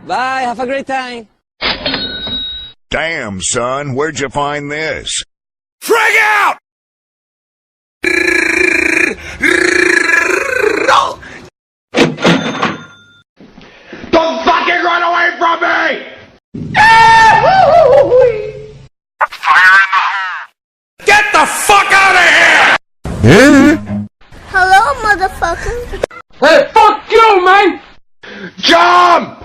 Bye, have a great time. Damn, son, where'd you find this? Frag out! Don't fucking run away from me! Get the fuck out of here! Hello, motherfucker. Hey, fuck you, man! Jump!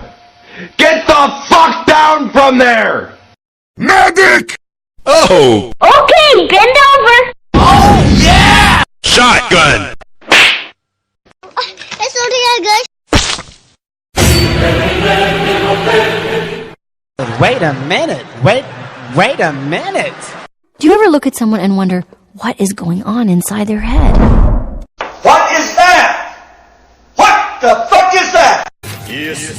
Get the fuck down from there! Medic! Oh! Okay, bend over. Oh, yeah! Shotgun! It's okay, guys. Wait a minute. Wait a minute. Do you ever look at someone and wonder what is going on inside their head? What is that? What the fuck is that? Yes.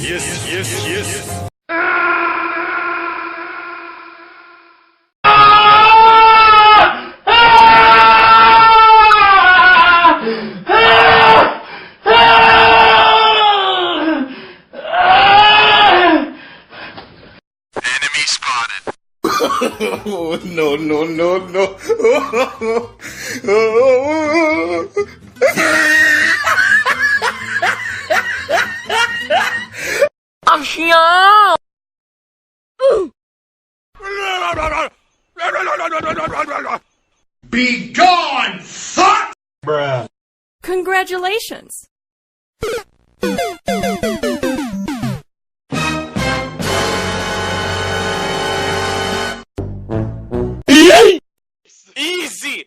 Enemy spotted. Oh, no. Be gone, fuck! Bruh. Congratulations! Easy!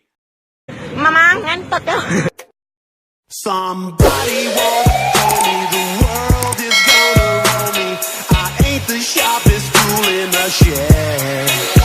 Somebody once told me the world is gonna roll me. I ain't the sharpest tool in the shed.